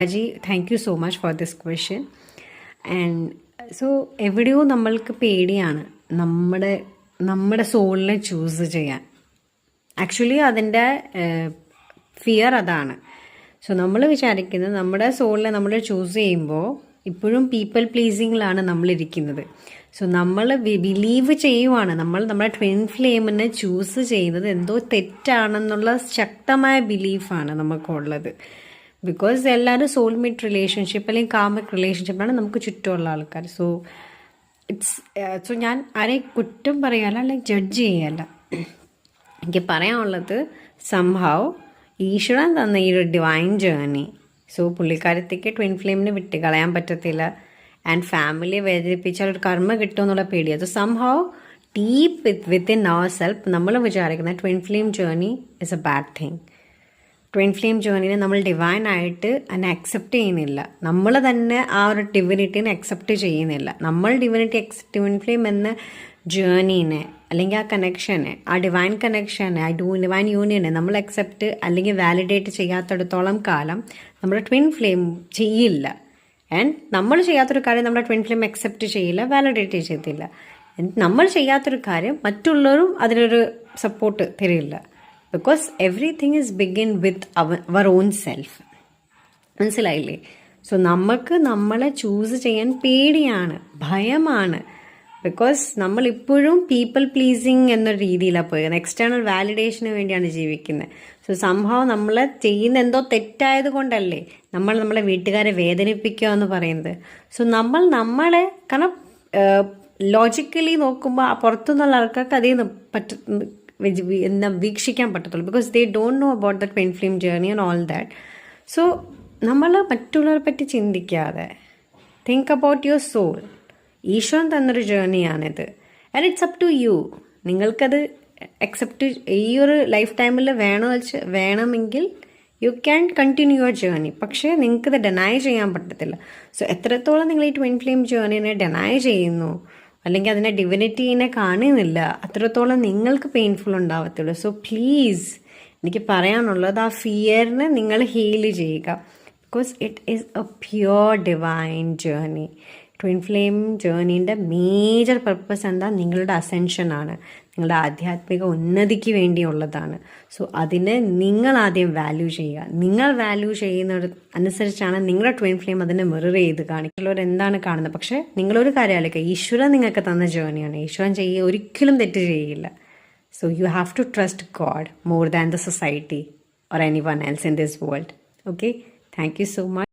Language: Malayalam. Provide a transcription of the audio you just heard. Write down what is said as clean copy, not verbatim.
Raji, thank you so much for this question. And so എവിടെയോ നമ്മൾക്ക് പേടിയാണ് നമ്മുടെ സോളിനെ ചൂസ് ചെയ്യാൻ. ആക്ച്വലി അതിൻ്റെ ഫിയർ അതാണ്. സോ നമ്മൾ വിചാരിക്കുന്നത് നമ്മുടെ സോളിനെ നമ്മൾ ചൂസ് ചെയ്യുമ്പോൾ ഇപ്പോഴും പീപ്പിൾ പ്ലീസിങ്ങിലാണ് നമ്മളിരിക്കുന്നത്. സോ നമ്മൾ ബിലീവ് ചെയ്യുവാണ് നമ്മുടെ ട്വിൻ ഫ്ലെയിമിനെ ചൂസ് ചെയ്യുന്നത് എന്തോ തെറ്റാണെന്നുള്ള ശക്തമായ ബിലീഫാണ് നമുക്കുള്ളത്. ബിക്കോസ് എല്ലാവരും സോൾമേറ്റ് റിലേഷൻഷിപ്പ് അല്ലെങ്കിൽ കാമിക് റിലേഷൻഷിപ്പാണ് നമുക്ക് ചുറ്റുമുള്ള ആൾക്കാർ. സോ ഞാൻ ആരെയും കുറ്റം പറയല്ല, അല്ലെങ്കിൽ ജഡ്ജ് ചെയ്യല്ല. എനിക്ക് പറയാനുള്ളത് സംഭവം ഈശ്വരൻ തന്ന ഈ ഒരു ഡിവൈൻ ജേർണി. സോ പുള്ളിക്കാരത്തേക്ക് ട്വിൻ ഫ്ലെയിമിനെ വിട്ട് കളയാൻ പറ്റത്തില്ല. ആൻഡ് ഫാമിലിയെ വേദനിപ്പിച്ചാൽ ഒരു കർമ്മ കിട്ടുമെന്നുള്ള പേടി. അത് സംഭവം ഡീപ്പ് വിത്തിൻ അവർ സെൽഫ് നമ്മൾ വിചാരിക്കുന്ന twin flame journey is a bad thing. Twin flame ജേർണിനെ നമ്മൾ ഡിവൈനായിട്ട് അതിനെ അക്സെപ്റ്റ് ചെയ്യുന്നില്ല. നമ്മൾ തന്നെ ആ ഒരു ഡിവിനിറ്റിനെ അക്സെപ്റ്റ് ചെയ്യുന്നില്ല. നമ്മൾ ട്വിൻ ഫ്ലെയിം എന്ന ജേർണീനെ അല്ലെങ്കിൽ ആ കണക്ഷനെ, ആ ഡിവൈൻ കണക്ഷനെ, ആ ഡിവൈൻ യൂണിയനെ നമ്മൾ അക്സെപ്റ്റ് അല്ലെങ്കിൽ വാലിഡേറ്റ് ചെയ്യാത്തിടത്തോളം കാലം നമ്മുടെ ട്വിൻ ഫ്ലെയിം ചെയ്യില്ല. ആൻഡ് നമ്മൾ ചെയ്യാത്തൊരു കാര്യം നമ്മുടെ ട്വിൻ ഫ്ലെയിം അക്സെപ്റ്റ് ചെയ്യില്ല, വാലിഡേറ്റ് ചെയ്യത്തില്ല. നമ്മൾ ചെയ്യാത്തൊരു കാര്യം മറ്റുള്ളവരും അതിനൊരു സപ്പോർട്ട് തരില്ല. Because everything is begin with our own self. മനസ്സിലായില്ലേ? സോ നമുക്ക് നമ്മളെ ചൂസ് ചെയ്യാൻ പേടിയാണ്, ഭയമാണ്. ബിക്കോസ് നമ്മളിപ്പോഴും പീപ്പിൾ പ്ലീസിങ് എന്നൊരു രീതിയിലാണ് പോയത്. എക്സ്റ്റേണൽ വാലിഡേഷന് വേണ്ടിയാണ് ജീവിക്കുന്നത്. സോ സംഭവം നമ്മൾ ചെയ്യുന്ന എന്തോ തെറ്റായത് കൊണ്ടല്ലേ നമ്മളെ വീട്ടുകാരെ വേദനിപ്പിക്കുക എന്ന് പറയുന്നത്. സോ നമ്മളെ കാരണം ലോജിക്കലി നോക്കുമ്പോൾ പുറത്തുനിന്നുള്ള ആൾക്കാർക്ക് അതേ വീക്ഷിക്കാൻ പറ്റത്തുള്ളൂ. Because they don't know about the twin flame journey and all that. So നമ്മൾ മറ്റുള്ളവരെ പറ്റി ചിന്തിക്കാതെ തിങ്ക് അബൌട്ട് യുവർ സോൾ. ഈശ്വരൻ തന്നൊരു ജേർണിയാണിത്. And it's up to you. നിങ്ങൾക്കത് അക്സെപ്റ്റ് ഈ ഒരു ലൈഫ് ടൈമിൽ വേണമെങ്കിൽ you can continue your journey. പക്ഷേ നിങ്ങൾക്കത് ഡെനൈ ചെയ്യാൻ പറ്റത്തില്ല. സോ എത്രത്തോളം നിങ്ങൾ ഈ ട്വിൻ ഫ്ലെയിം ജേർണിനെ ഡെനൈ ചെയ്യുന്നു അല്ലെങ്കിൽ അതിനെ ഡിവിനിറ്റീനെ കാണുന്നില്ല, അത്രത്തോളം നിങ്ങൾക്ക് പെയിൻഫുൾ ഉണ്ടാവത്തുള്ളൂ. സോ പ്ലീസ് എനിക്ക് പറയാനുള്ളത് ആ ഫിയറിനെ നിങ്ങൾ ഹീൽ ചെയ്യുക. Because it is a pure divine journey. Twin flame ജേർണീൻ്റെ മേജർ പർപ്പസ് എന്താ? നിങ്ങളുടെ അസെൻഷനാണ്, നിങ്ങളുടെ ആധ്യാത്മിക ഉന്നതിക്ക് വേണ്ടിയുള്ളതാണ്. സോ അതിനെ നിങ്ങൾ ആദ്യം വാല്യൂ ചെയ്യുക. നിങ്ങൾ വാല്യൂ ചെയ്യുന്നത് അനുസരിച്ചാണ് നിങ്ങളുടെ ട്വിൻ ഫ്ലെയിം അതിനെ മിറർ ചെയ്ത് കാണിക്കുള്ളവർ എന്താണ് കാണുന്നത്. പക്ഷേ നിങ്ങളൊരു കാര്യം ആലോചിക്കുക, ഈശ്വരൻ നിങ്ങൾക്ക് തന്ന ജേർണിയാണ്. ഈശ്വരൻ ഒരിക്കലും തെറ്റ് ചെയ്യില്ല. So you have to trust God more than the society or anyone else in this world. Okay, thank you so much.